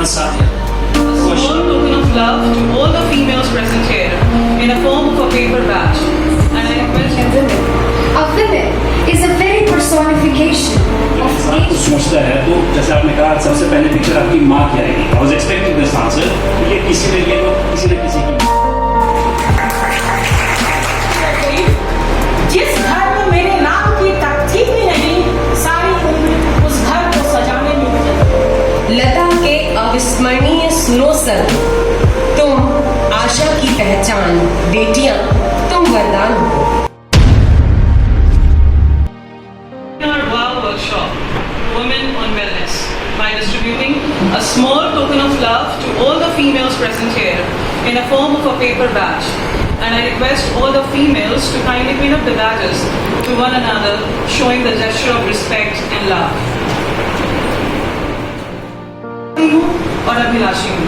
Sadia. A small token of love to all the females present here in a form of a paper badge. And I request and women. A woman is a very personification of इंसान कुछ age. सोचता है तो जैसे आपने कहा सबसे पहले पिक्चर आपकी माँ की आएगी. I was expecting this answer. ये किसी ने ये तो किसी न किसी की जिस घर में मेरे नाम की तख्ती भी नहीं, सारी उम्र उस घर को सजाने में गुजर लता के अविस्मरणीय स्नो सन, तुम आशा की पहचान, बेटियां तुम वरदान हो। our WOW workshop, Women on Wellness, by distributing a small token of love to all the females present here in a form of a paper badge. And I request all the females to kindly clean up the badges to one another, showing the gesture of respect and love. और अभिलाषी हूँ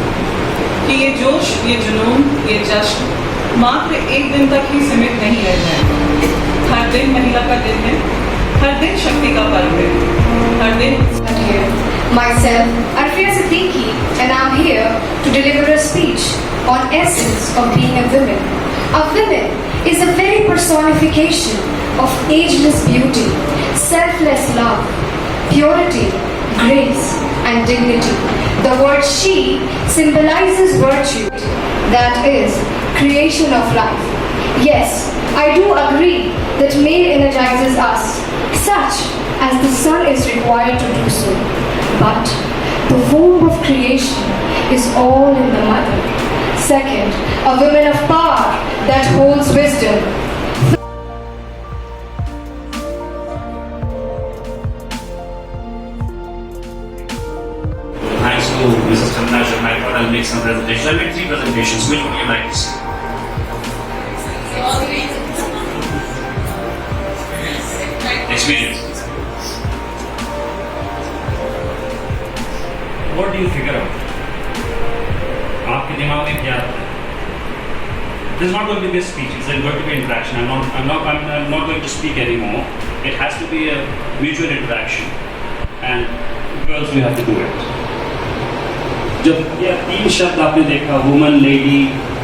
कि ये जोश, ये जुनून, ये जश्न मात्र एक दिन तक ही सीमित नहीं रह जाए। हर दिन महिला का दिन है, हर दिन शक्ति का पर्व है, हर दिन Here. Myself, Arfia Siddiqui, and I'm here to deliver a speech on essence of being a woman. A woman is a very personification of ageless beauty, selfless love, purity, grace, and dignity. The word she symbolizes virtue, that is, creation of life. Yes, I do agree that male energizes us, such as the sun is required to do so. But the womb of creation is all in the mother. Second, a woman of power that holds wisdom. Thanks to Mrs. Chandana Sharma, I thought I'll make some presentations. I made 3 presentations. Which would you like to see? Experience. What do you figure out? आपके दिमाग में क्या आता है? This is not going to be a speech. It's going to be interaction. I'm not going to speak anymore. It has to be a mutual interaction. And girls, you have to do it. जब ये 3 शब्द आपने देखा, woman, lady,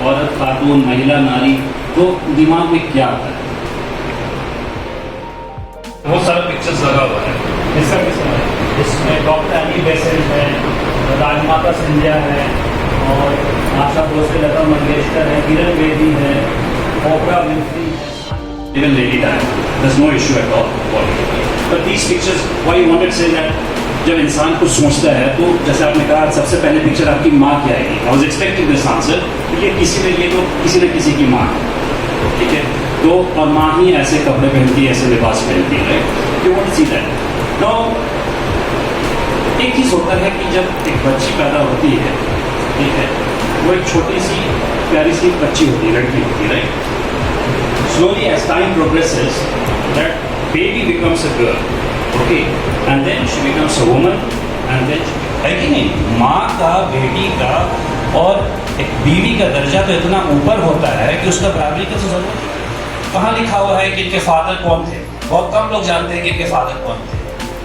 औरत, खातून, महिला, नारी, तो दिमाग में क्या आता है? बहुत सारा पिक्चर्स लगा हुआ है. इसका इसमें डॉक्टर एनी बेसेंट है, राजमाता सिंधिया है, और आशा भोसले, लता मंगेशकर है, किरण बेदी है, ओपरा विंफ्री है. Even lady time, there's no issue at all. But these pictures, why you wanted to say that? जब इंसान कुछ सोचता है तो जैसे आपने कहा सबसे पहले पिक्चर आपकी माँ की आएगी. I was expecting this answer. ये तो किसी न किसी की माँ है, ठीक है. तो और माँ ही ऐसे कपड़े पहनती है, ऐसे लिबास पहनती है. You want to see that? Now, एक चीज़ होता है कि जब एक बच्ची पैदा होती है, ठीक है, वो एक छोटी सी प्यारी सी बच्ची होती है, लड़की होती है, right. Slowly as time progresses, that baby becomes a girl. Okay, and then she becomes a woman, and then है कि नहीं, माँ का, बेटी का और एक बीवी का दर्जा तो इतना ऊपर होता है कि उसका बराबरी की तो जरूरत है. कहाँ लिखा हुआ है कि इनके फादर कौन थे? बहुत कम लोग जानते हैं कि इनके फादर कौन थे,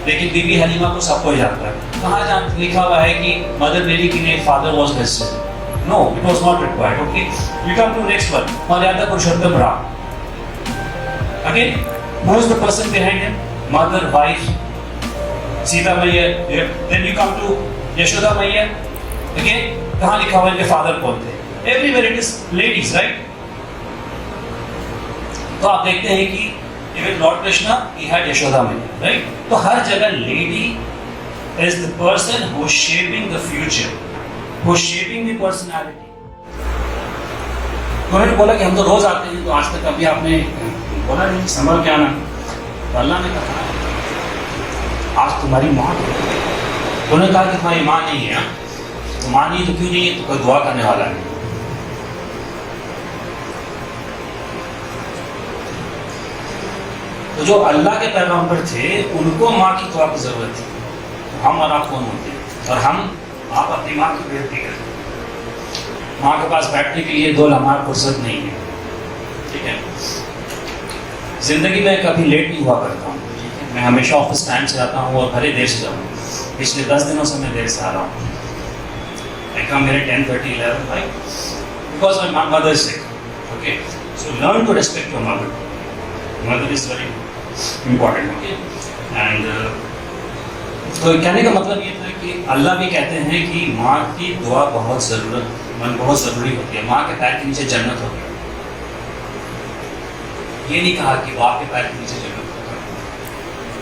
लेकिन बीबी हलीमा को सबको जानता है. कहाँ लिखा हुआ है कि मदर मेरी की father was listed? No, it was not required. Okay, you come to next one, मर्यादा पुरुषोत्तम Ram. Again, who is the person behind him? Mother, wife, Sita Maiya. Then you come to Yashoda Maiya. Again, कहाँ लिखा हुआ इनके father कौन थे? Everywhere it is ladies, right? तो आप देखते हैं कि even Lord Krishna, he had Yashoda Maiya, right? तो हर जगह lady is the person who is shaping the future, who is shaping the personality. उन्होंने बोला कि हम तो रोज आते हैं, तो आज तक कभी आपने बोला नहीं संभल के आना. तो अल्लाह ने कहा आज तुम्हारी माँ है. उन्होंने कहा कि तुम्हारी माँ नहीं है. तो माँ नहीं तो क्यों नहीं है? तो कोई दुआ करने वाला नहीं. तो जो अल्लाह के पैगंबर थे उनको माँ की दुआ की जरूरत थी. हम और आप कौन होते हैं? और हम आप अपनी माँ की बेइज्जती करते हैं. माँ के पास बैठने के लिए 2 लम्हा फुर्सत नहीं है, ठीक है. जिंदगी में कभी लेट नहीं हुआ करता हूँ. मैं हमेशा ऑफिस टाइम से आता हूँ और भले देर से जाऊँ. पिछले 10 दिनों से मैं देर से आ रहा हूँ. I come here at 10:30, 11, right? Because my mother is sick. Okay? So learn to respect your mother. Mother is very important. Okay? And तो कहने का मतलब ये था कि अल्लाह भी कहते हैं कि माँ की दुआ बहुत ज़रूरी होती है। माँ के पैर के नीचे जन्नत होती है। ये नहीं कहा कि बाप के पैर के नीचे जन्नत होता है।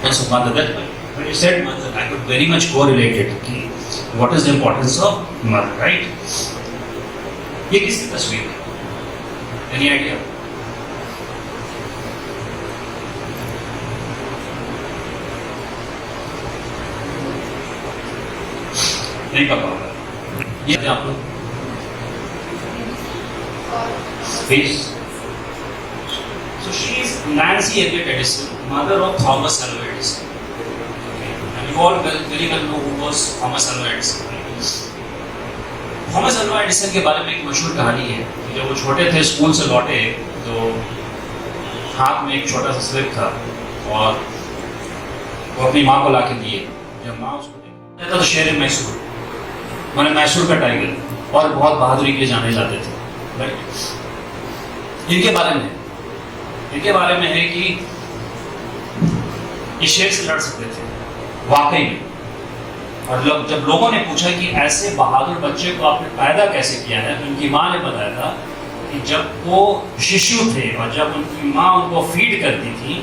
That's a mother that way. But you said mother, I could very much correlate it कि what is the importance of mother, right? ये किसकी तस्वीर है? Any idea? नहीं पता होगा। ये आप लोग Please. So she is Nancy Elliot Edison, mother of Thomas Alva Edison. Okay. And you all very well know who was Thomas Alva Edison. Thomas Alva Edison के बारे में एक मशहूर कहानी है कि जब वो छोटे थे स्कूल से लौटे तो हाथ में एक छोटा सा स्लिप था और वो अपनी माँ को ला के दिए। जब माँ उसको देखता तो शेर मैसूर, मैंने मैसूर का टाइगर और बहुत बहादुरी के लिए जाने जाते थे। राइट? इनके बारे में है कि ये शेर से लड़ सकते थे वाकई में। और जब लोगों ने पूछा कि ऐसे बहादुर बच्चे को आपने पैदा कैसे किया है, तो उनकी माँ ने बताया था कि जब वो शिशु थे और जब उनकी माँ उनको फीड करती थी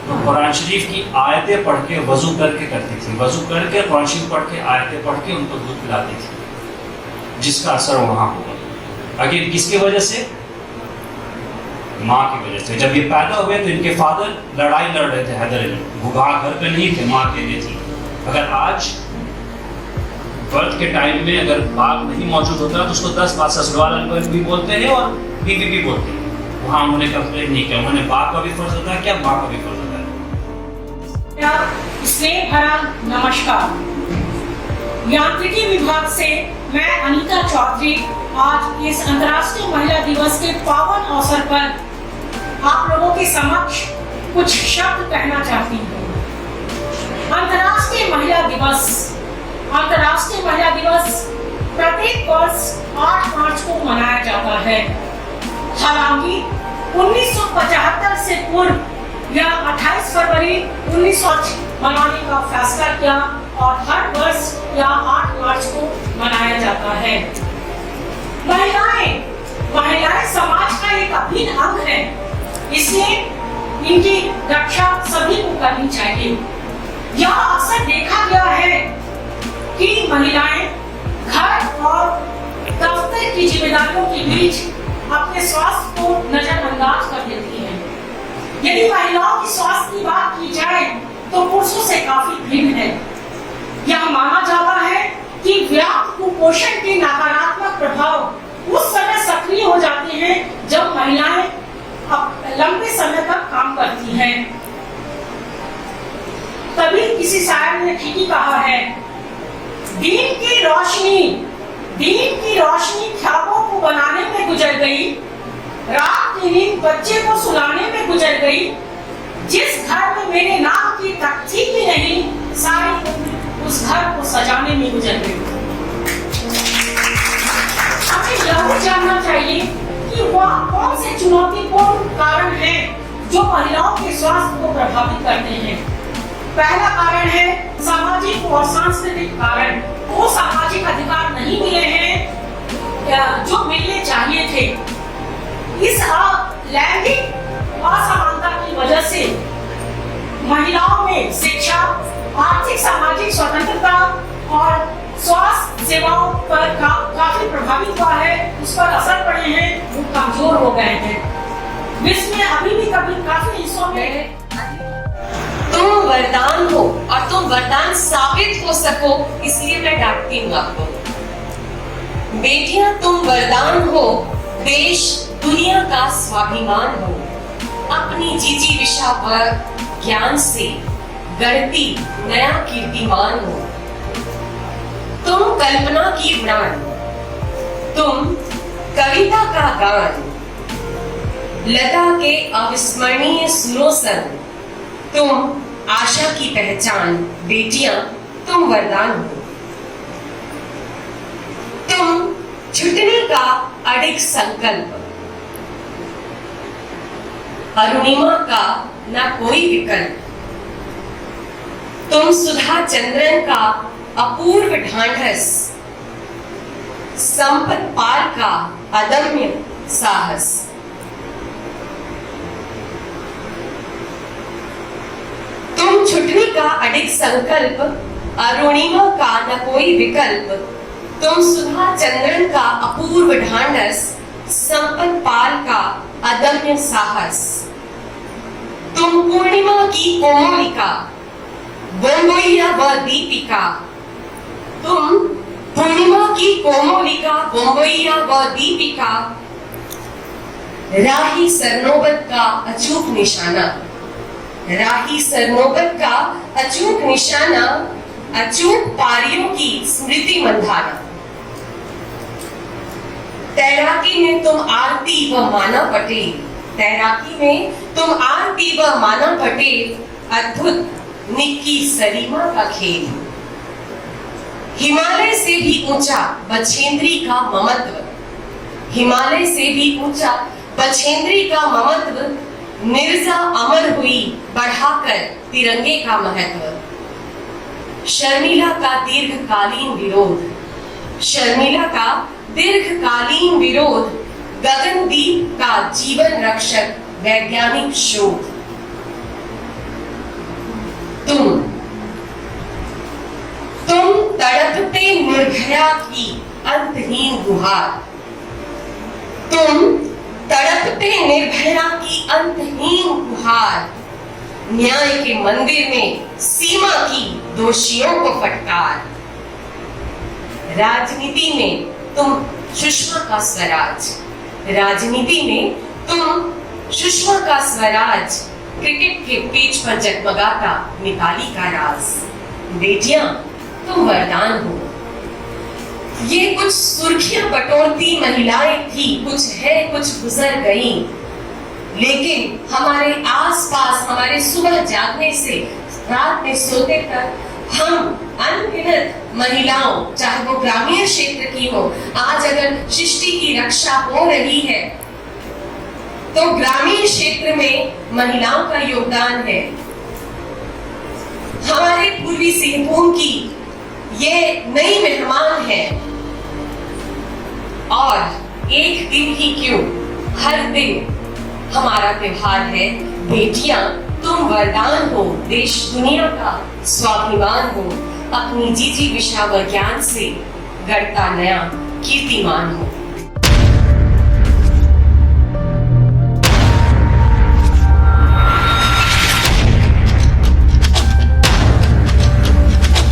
तो कुरान शरीफ की आयतें पढ़ के वजू करके करती थी, वजू करके कुरान शरीफ पढ़ के आयतें पढ़ के उनको दूध पिलाती थी, जिसका असर वहाँ हुआ। आखिर किसकी वजह से? माँ की वजह से। जब ये पैदा हुए तो इनके फादर लड़ाई लड़ रहे थे हैदर अली, भुगा घर पे नहीं थे, माँ अकेले थी। अगर आज बर्थ के टाइम में अगर बाप नहीं मौजूद होता तो उसको 10 बार ससुराल भी बोलते हैं और बीवी भी बोलते हैं। वहाँ उन्होंने कंप्लेन नहीं किया, उन्होंने बाप का भी फर्ज होता है क्या, माँ का भी फर्ज होता है। स्नेह भरा नमस्कार। यांत्रिकी विभाग से मैं अनीता चौधरी आज इस अंतर्राष्ट्रीय महिला दिवस के पावन अवसर पर आप लोगों के समक्ष कुछ शब्द कहना चाहती हूँ। अंतर्राष्ट्रीय महिला दिवस प्रत्येक वर्ष 8 मार्च को मनाया जाता है। हालांकि 1975 से पूर्व यह 28 फरवरी 1900 मनाने का फैसला किया और हर वर्ष यह 8 मार्च को मनाया जाता है। महिलाएं समाज का एक अभिन्न अंग है, इसलिए इनकी रक्षा सभी को करनी चाहिए। यह अक्सर देखा गया है कि महिलाएं घर और दफ्तर की जिम्मेदारियों के बीच अपने स्वास्थ्य को नजरअंदाज कर देती हैं। यदि महिलाओं की स्वास्थ्य की बात की जाए तो पुरुषों से काफी भिन्न है। यह माना जाता है कि व्याप्त कुपोषण के नकारात्मक प्रभाव उस समय सक्रिय हो जाते हैं जब महिलाएं लंबे समय तक काम करती हैं। तभी किसी शायर ने ठीक ही कहा है, दीन की रोशनी ख्वाबों को बनाने में गुजर गई, रात की नींद बच्चे को सुलाने में गुजर गई, जिस घर में मेरे नाम की तख्ती भी नहीं, सारी उम्र उस घर को सजाने में गुजर गई। हमें यह जानना चाहिए कि वह कौन से चुनौतीपूर्ण कारण हैं जो महिलाओं के स्वास्थ्य को प्रभावित करते हैं। पहला कारण है सामाजिक और सांस्कृतिक कारण। वो सामाजिक अधिकार नहीं मिले हैं जो मिलने चाहिए थे। इस लैंगिक असमानता की वजह से महिलाओं में शिक्षा, आर्थिक सामाजिक स्वतंत्रता और स्वास्थ्य सेवाओं पर काफी प्रभावित हुआ है, उस पर असर पड़े हैं, वो कमजोर हो गए हैं। विश्व में अभी भी काफी हिस्सों में तुम वरदान हो और तुम वरदान साबित हो सको, इसलिए मैं डांटती हूँ आपको। बेटियां तुम वरदान हो, देश दुनिया का स्वाभिमान हो, अपनी जीजी विशा पर ज्ञान से गढ़ती नया कीर्तिमान हो। तुम कल्पना की उड़ान, तुम कविता का गान, लता के अविस्मरणीय सुनो संग, तुम आशा की पहचान। बेटियां तुम वरदान हो, तुम छुटने का अडिग संकल्प, अरुणिमा का न कोई विकल्प, तुम सुधा चंद्रन का अपूर्व ढांढस, संपत पाल का अदम्य साहस। तुम छुटने का अडिग संकल्प, अरुणिमा का न कोई विकल्प, तुम सुधा चंद्रन का अपूर्व ढांढस, संपत पाल का अदम्य साहस। तुम पूर्णिमा की कोमलिका, बोंबोइया व दीपिका, तुम पूर्णिमा की कोमलिका, बोंबोइया व दीपिका, राही सरनोबत का अचूक निशाना, राही सरनोबत का अचूक निशाना, अचूक पारियों की स्मृति मंधाना। तैराकी में तुम आरती व माना पटेल, तैराकी में तुम आरती व माना पटेल, अद्भुत निक्की सलीमा का खेल। हिमालय से भी ऊंचा बछेंद्री का ममत्व, हिमालय से भी ऊंचा बछेंद्री का ममत्व, मिर्जा अमर हुई बढ़ाकर तिरंगे का महत्व। शर्मिला का दीर्घकालीन विरोध, शर्मिला का दीर्घकालीन विरोध, गगनदीप का जीवन रक्षक वैज्ञानिक शोध। तुम तड़पते निर्भया की अंतहीन गुहार, तुम तड़पते निर्भया की अंतहीन गुहार, न्याय के मंदिर में सीमा की दोषियों को फटकार। राजनीति में तुम सुषमा का स्वराज, राजनीति में तुम सुषमा का स्वराज, क्रिकेट के पिच पर जगमगाता मिताली का राज। बेटियां तुम वरदान हो। ये कुछ सुर्खियां बटोरती महिलाएं थी, कुछ है कुछ गुजर गई, लेकिन हमारे आसपास, हमारे सुबह जागने से रात में सोते तक हम अनगिनत महिलाओं, चाहे वो ग्रामीण क्षेत्र की हो, आज अगर सृष्टि की रक्षा हो रही है तो ग्रामीण क्षेत्र में महिलाओं का योगदान है। हमारे पूर्वी सिंहभूम की ये नई मेहमान है, और एक दिन ही क्यों, हर दिन हमारा त्योहार है। बेटियां तुम वरदान हो, देश दुनिया का स्वाभिमान हो, अपनी जीजी विषा व ज्ञान से गढ़ता नया कीर्तिमान हो।